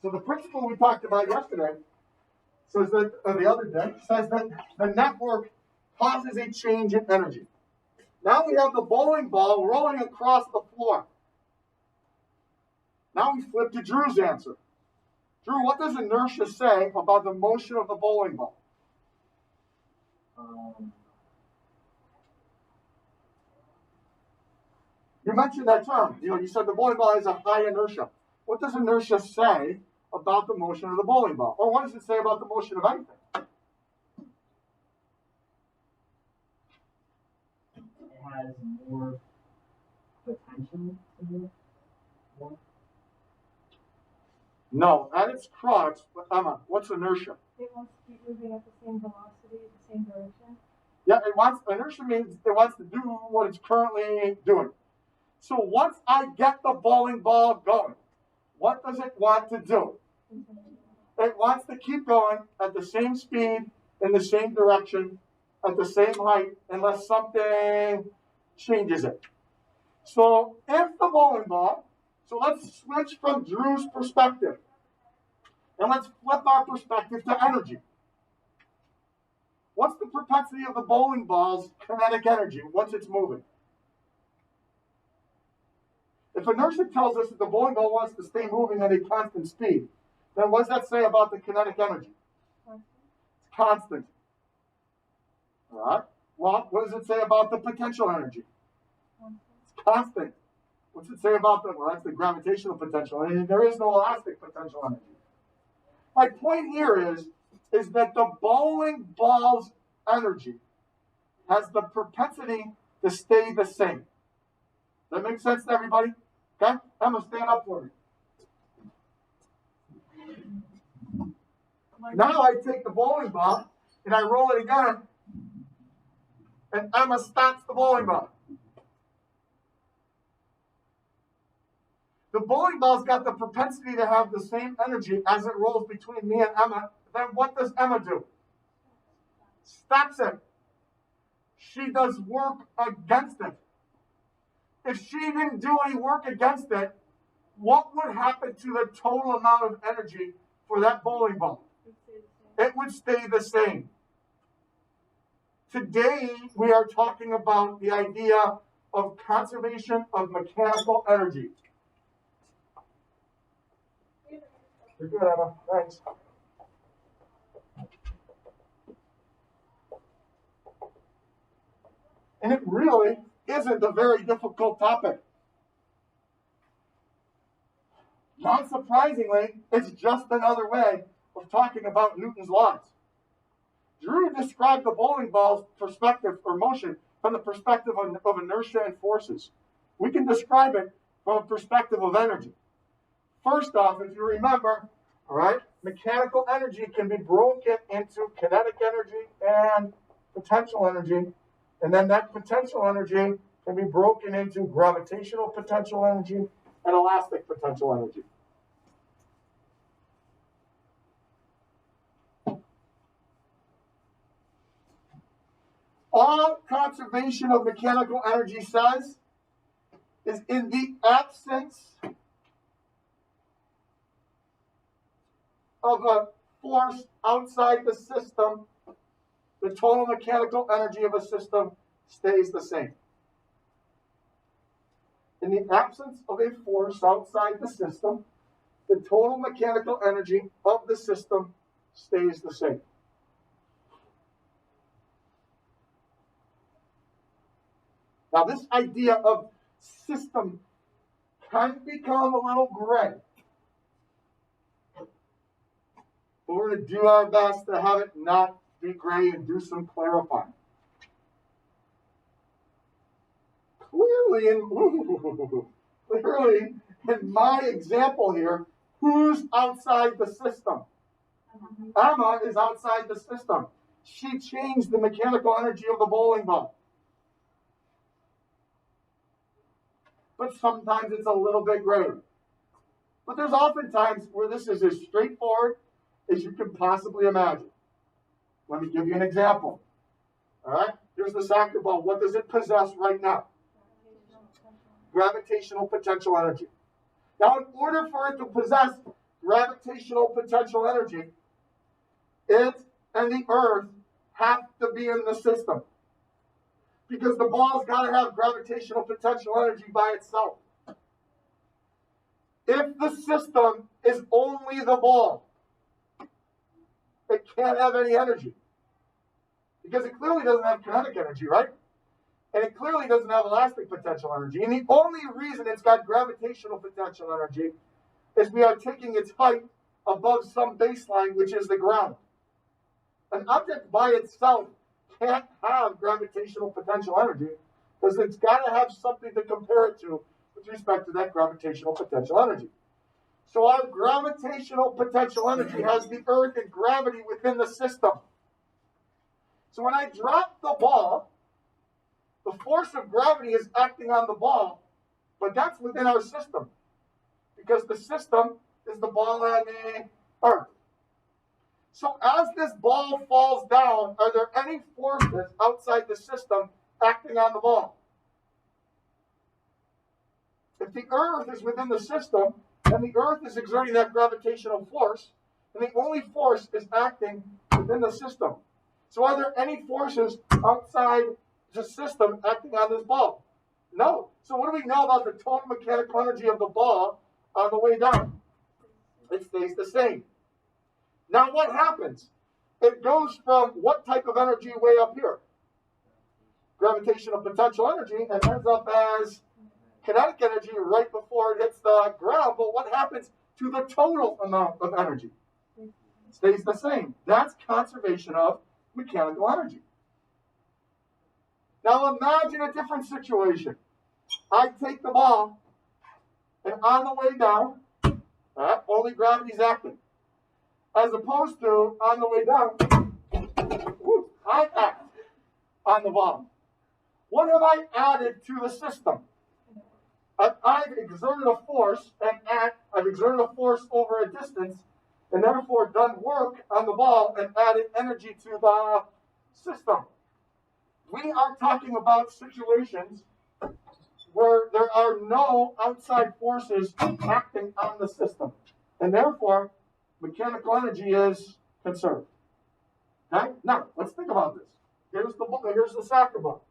So the principle we talked about yesterday says that, or the other day, says that the network causes a change in energy. Now we have the bowling ball rolling across the floor. Now we flip to Drew's answer. Drew, what does inertia say about the motion of the bowling ball? You mentioned that term. You said the bowling ball has a high inertia. What does inertia say about the motion of the bowling ball? Or what does it say about the motion of anything? It has more potential to move more. No, at its crux, Emma, what's inertia? It wants to keep moving at the same velocity, the same direction. Yeah, inertia means it wants to do what it's currently doing. So once I get the bowling ball going, what does it want to do? It wants to keep going at the same speed, in the same direction, at the same height, unless something changes it. So if the bowling ball, so let's switch from Drew's perspective, and let's flip our perspective to energy. What's the propensity of the bowling ball's kinetic energy once it's moving? If inertia tells us that the bowling ball wants to stay moving at a constant speed, then what does that say about the kinetic energy? It's constant. All right. Well, what does it say about the potential energy? It's constant. What's it say about that's the gravitational potential. And there is no elastic potential energy. My point here is that the bowling ball's energy has the propensity to stay the same. Does that make sense to everybody? Okay? Emma, stand up for me. Now I take the bowling ball and I roll it again, and Emma stops the bowling ball. The bowling ball's got the propensity to have the same energy as it rolls between me and Emma. Then what does Emma do? Stops it. She does work against it. If she didn't do any work against it, what would happen to the total amount of energy for that bowling ball? It would stay the same. Today, we are talking about the idea of conservation of mechanical energy. You're good, Emma. Thanks. And it really isn't a very difficult topic. Not surprisingly, it's just another way of talking about Newton's laws. Drew described the bowling ball's perspective or motion from the perspective of inertia and forces. We can describe it from a perspective of energy. First off, if you remember, all right, mechanical energy can be broken into kinetic energy and potential energy. And then that potential energy can be broken into gravitational potential energy and elastic potential energy. All conservation of mechanical energy says is in the absence of a force outside the system, the total mechanical energy of a system stays the same. In the absence of a force outside the system, the total mechanical energy of the system stays the same. Now, this idea of system can become a little gray. But we're going to do our best to have it not be gray and do some clarifying. Clearly in my example here, who's outside the system? Emma is outside the system. She changed the mechanical energy of the bowling ball. But sometimes it's a little bit greater. But there's often times where this is as straightforward as you can possibly imagine. Let me give you an example. All right, here's the soccer ball. What does it possess right now? Gravitational potential energy. Now, in order for it to possess gravitational potential energy, it and the Earth have to be in the system. Because the ball's got to have gravitational potential energy by itself. If the system is only the ball, it can't have any energy. Because it clearly doesn't have kinetic energy, right? And it clearly doesn't have elastic potential energy. And the only reason it's got gravitational potential energy is we are taking its height above some baseline, which is the ground. An object by itself can't have gravitational potential energy because it's got to have something to compare it to with respect to that gravitational potential energy. So our gravitational potential energy has the Earth and gravity within the system. So when I drop the ball, the force of gravity is acting on the ball, but that's within our system because the system is the ball and the Earth. So as this ball falls down, are there any forces outside the system acting on the ball? If the Earth is within the system, and the Earth is exerting that gravitational force, and the only force is acting within the system. So are there any forces outside the system acting on this ball? No. So what do we know about the total mechanical energy of the ball on the way down? It stays the same. Now what happens? It goes from what type of energy way up here? Gravitational potential energy, and ends up as kinetic energy right before it hits the ground. But what happens to the total amount of energy? It stays the same. That's conservation of mechanical energy. Now imagine a different situation. I take the ball, and on the way down, only gravity's acting. As opposed to, on the way down, I act on the ball. What have I added to the system? I've exerted a force, I've exerted a force over a distance, and therefore done work on the ball and added energy to the system. We are talking about situations where there are no outside forces acting on the system, and therefore mechanical energy is conserved. Okay? Now, let's think about this. Here's the soccer ball.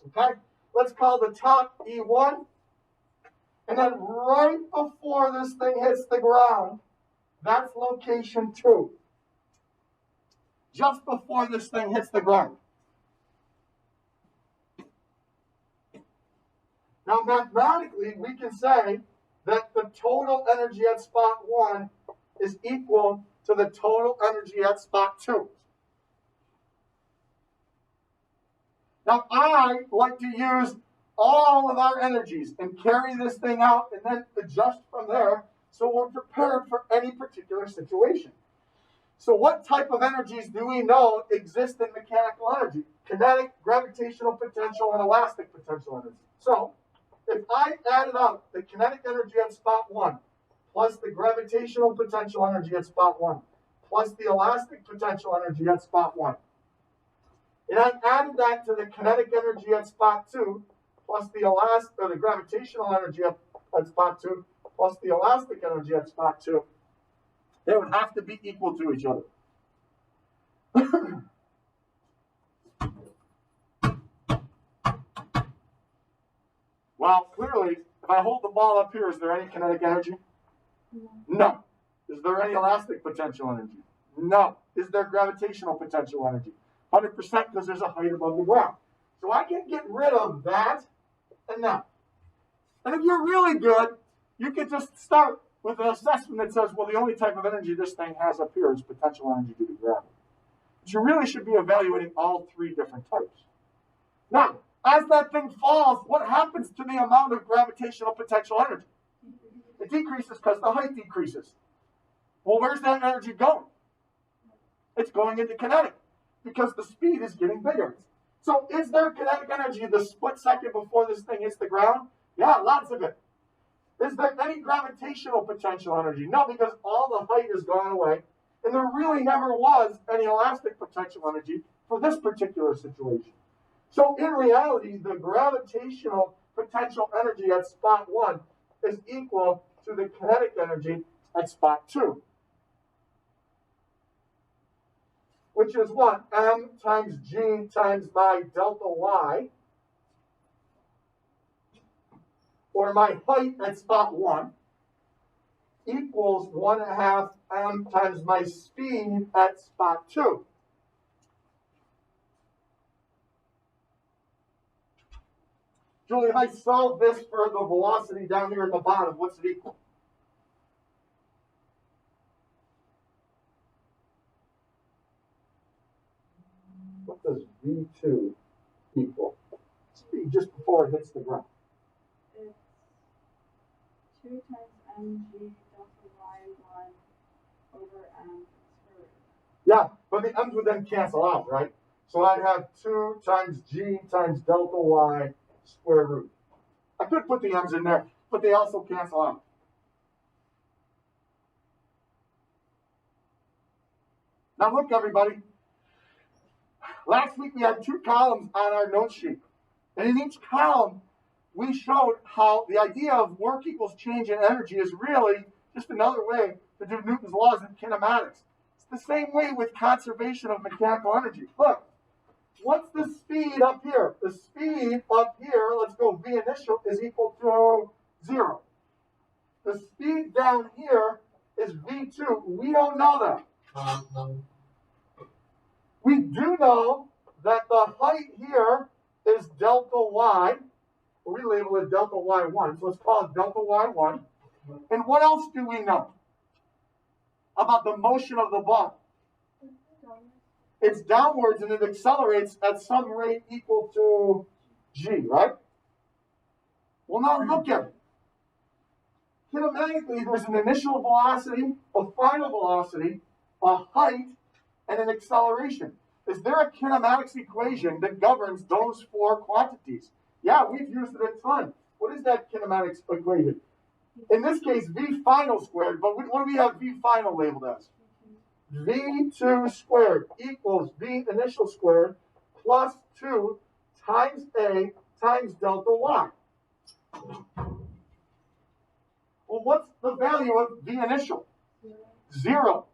Okay? Let's call the top E1. And then right before this thing hits the ground, that's location 2. Just before this thing hits the ground. Now, mathematically, we can say that the total energy at spot 1 is equal to the total energy at spot 2. Now, I like to use all of our energies and carry this thing out and then adjust from there so we're prepared for any particular situation. So what type of energies do we know exist in mechanical energy? Kinetic, gravitational potential, and elastic potential energy. So if I added up the kinetic energy at spot 1 plus the gravitational potential energy at spot 1 plus the elastic potential energy at spot 1, and I added that to the kinetic energy at spot 2 plus the gravitational energy at spot 2 plus the elastic energy at spot 2, they would have to be equal to each other. Well, clearly, if I hold the ball up here, is there any kinetic energy? No. Is there any elastic potential energy? No. Is there gravitational potential energy? 100% because there's a height above the ground. So I can get rid of that and that. And if you're really good, you can just start with an assessment that says, well, the only type of energy this thing has up here is potential energy due to gravity. But you really should be evaluating all 3 different types. Now, as that thing falls, what happens to the amount of gravitational potential energy? It decreases because the height decreases. Well, where's that energy going? It's going into kinetic because the speed is getting bigger. So is there kinetic energy the split second before this thing hits the ground? Yeah, lots of it. Is there any gravitational potential energy? No, because all the height has gone away, and there really never was any elastic potential energy for this particular situation. So in reality, the gravitational potential energy at spot 1 is equal to the kinetic energy at spot 2. Which is what? M times G times my delta Y, or my height at spot 1, equals 1/2 M times my speed at spot 2. Julie, if I solve this for the velocity down here at the bottom, what's it equal? What does V2 equal? Speed just before it hits the ground. It's 2 times mg delta y1 over m squared root. Yeah, but the m's would then cancel out, right? So I'd have 2 times g times delta y square root. I could put the m's in there, but they also cancel out. Now look, everybody. Last week we had 2 columns on our note sheet. And in each column, we showed how the idea of work equals change in energy is really just another way to do Newton's laws in kinematics. It's the same way with conservation of mechanical energy. Look, what's the speed up here? The speed up here, let's go V initial, is equal to 0. The speed down here is V2. We don't know that. We do know that the height here is delta y. We label it delta y1, so let's call it delta y1. And what else do we know about the motion of the ball? It's downwards and it accelerates at some rate equal to g, right? Well, now look at it. Kinematically, there's an initial velocity, a final velocity, a height, and an acceleration. Is there a kinematics equation that governs those 4 quantities? Yeah, we've used it a ton. What is that kinematics equation? In this case, V final squared, but what do we have V final labeled as? V2 squared equals V initial squared plus 2 times A times delta Y. Well, what's the value of V initial? 0.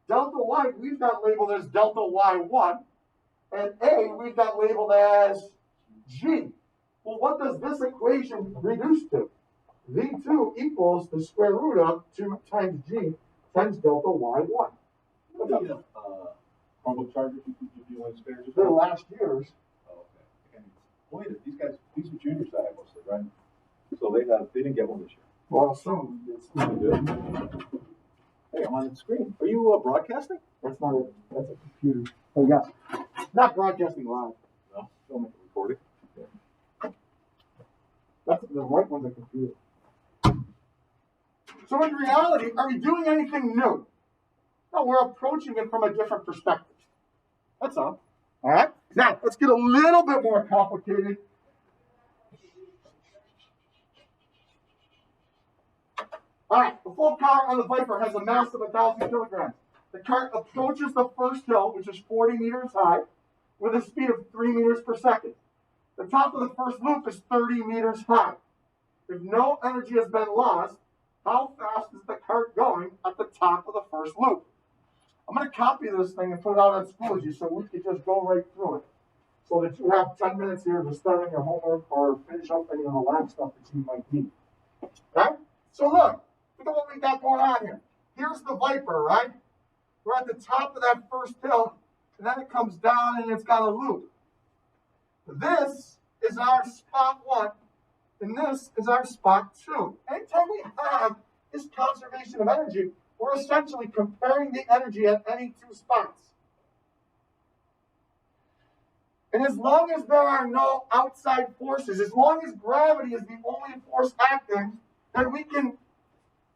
Delta Y, we've got labeled as delta Y1, and A, we've got labeled as G. Well, what does this equation reduce to? V2 equals the square root of 2 times G times delta Y1. Chromebook chargers you want spares? They're last year's. Oh, okay. And boy, these are juniors I have mostly, right? So they didn't get one this year. Well, some it's Good. Hey, I'm on the screen. Are you broadcasting? that's not it. That's a computer. Oh, yeah. Not broadcasting live. No, filming, recording. That's the right one's a computer. So in reality, are we doing anything new? No, we're approaching it from a different perspective. That's all. All right? Now, let's get a little bit more complicated. All right, the full car on the Viper has a mass of 1,000 kilograms. The cart approaches the first hill, which is 40 meters high, with a speed of 3 meters per second. The top of the first loop is 30 meters high. If no energy has been lost, how fast is the cart going at the top of the first loop? I'm going to copy this thing and put it out on Schoology so we can just go right through it. So that you have 10 minutes here to start on your homework or finish up any of the lab stuff that you might need. Okay? So look at what we got going on here. Here's the Viper, right? We're at the top of that first hill, and then it comes down and it's got a loop. This is our spot 1, and this is our spot 2. Anytime we have this conservation of energy, we're essentially comparing the energy at any 2 spots. And as long as there are no outside forces, as long as gravity is the only force acting, then we can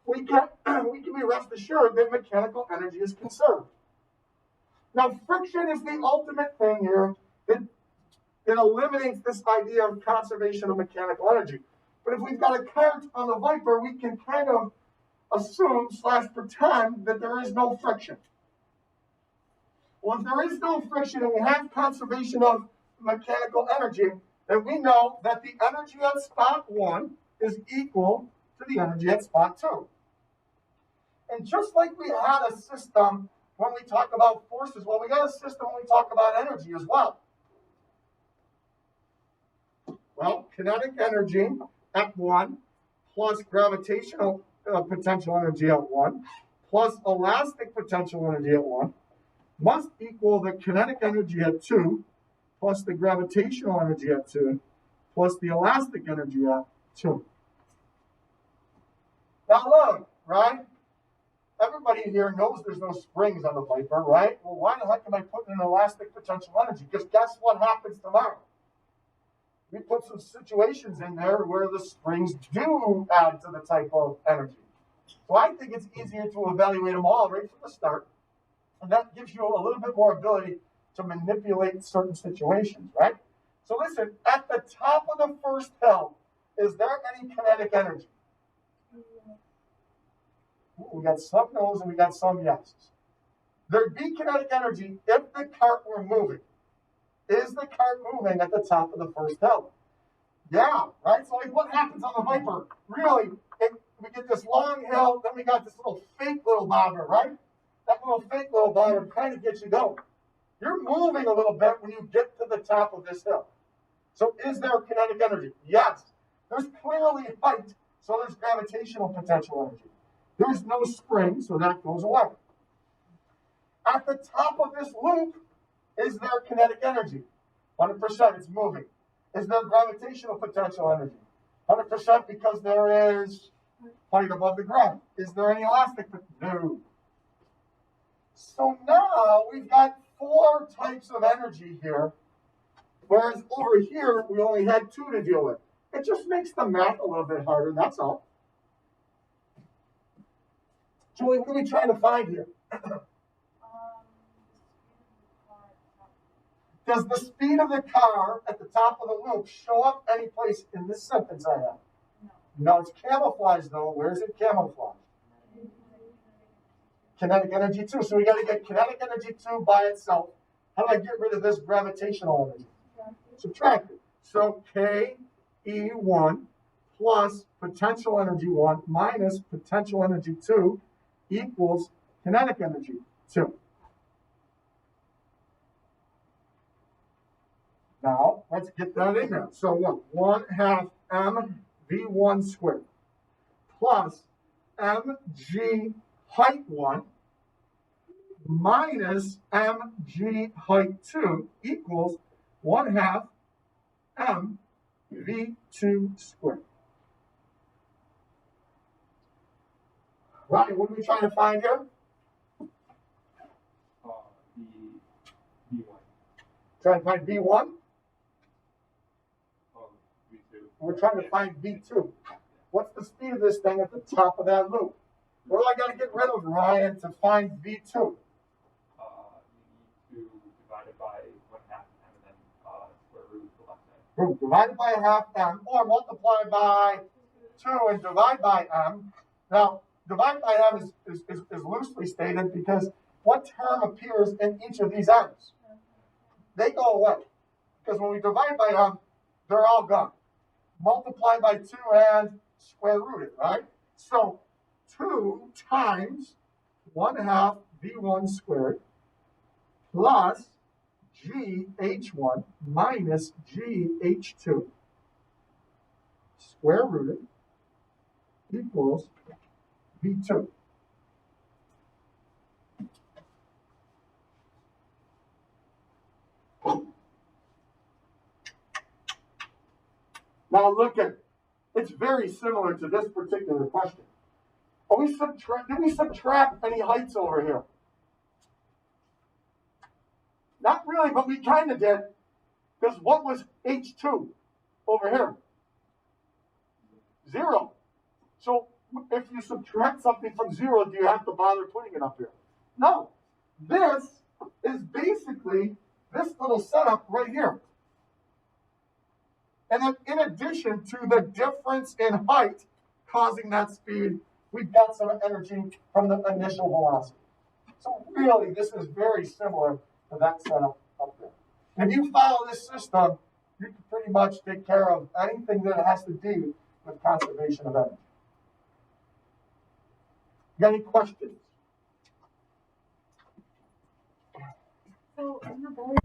be rest assured that mechanical energy is conserved. Now, friction is the ultimate thing here that eliminates this idea of conservation of mechanical energy. But if we've got a cart on the Viper, we can kind of assume / pretend that there is no friction. Well, if there is no friction and we have conservation of mechanical energy, then we know that the energy at spot 1 is equal to the energy at spot 2. And just like we had a system when we talk about forces, well, we got a system when we talk about energy as well. Well, kinetic energy at 1 plus gravitational potential energy at 1 plus elastic potential energy at 1 must equal the kinetic energy at 2 plus the gravitational energy at 2 plus the elastic energy at 2. Now look, right? Everybody here knows there's no springs on the Viper, right? Well, why the heck am I putting an elastic potential energy? Because guess what happens tomorrow? We put some situations in there where the springs do add to the type of energy. So I think it's easier to evaluate them all right from the start. And that gives you a little bit more ability to manipulate certain situations, right? So listen, at the top of the first hill, is there any kinetic energy? Ooh, we got some no's and we got some yeses. There'd be kinetic energy if the cart were moving. Is the cart moving at the top of the first hill? Yeah, right? So like what happens on the Viper? Really, we get this long hill, then we got this little fake little bobber, right? That little fake little bobber kind of gets you going. You're moving a little bit when you get to the top of this hill. So is there kinetic energy? Yes. There's clearly height, so there's gravitational potential energy. There's no spring, so that goes away. At the top of this loop, is there kinetic energy? 100%, it's moving. Is there gravitational potential energy? 100% because there is height above the ground. Is there any elastic? No. So now we've got 4 types of energy here, whereas over here we only had 2 to deal with. It just makes the math a little bit harder, that's all. Julie, what are we trying to find here? Does the speed of the car at the top of the loop show up any place in this sentence I have? No, it's camouflaged though. Where is it camouflaged? Kinetic energy 2. So we got to get kinetic energy 2 by itself. How do I get rid of this gravitational energy? Subtract it. So KE1 plus potential energy 1 minus potential energy 2 equals kinetic energy 2. Now, let's get that in there. So what? 1/2 mv1 squared plus mg height 1 minus mg height 2 equals 1/2 mv2 squared. Right, what are we trying to find here? B1. Trying to find B1? B2. We're trying to find B2. What's the speed of this thing at the top of that loop? What do I got to get rid of, Ryan, to find B2? You need to divide it by 1/2 m and then square root the left side. Boom, divided by 1/2 m, or multiply by 2 and divide by m. Now, divide by m is loosely stated because what term appears in each of these m's? They go away. Because when we divide by m, they're all gone. Multiply by 2 and square root it, right? So 2 times 1/2 v1 squared plus gh1 minus gh2 square rooted equals v2. Now look at it. It's very similar to this particular question. Did we subtract any heights over here? Not really, but we kind of did. Because what was H2 over here? 0. So if you subtract something from 0, do you have to bother putting it up here? No. This is basically this little setup right here. And then in addition to the difference in height causing that speed, we've got some energy from the initial velocity. So really, this is very similar to that setup up there. And if you follow this system, you can pretty much take care of anything that has to do with conservation of energy. Got any questions? So, in the bullet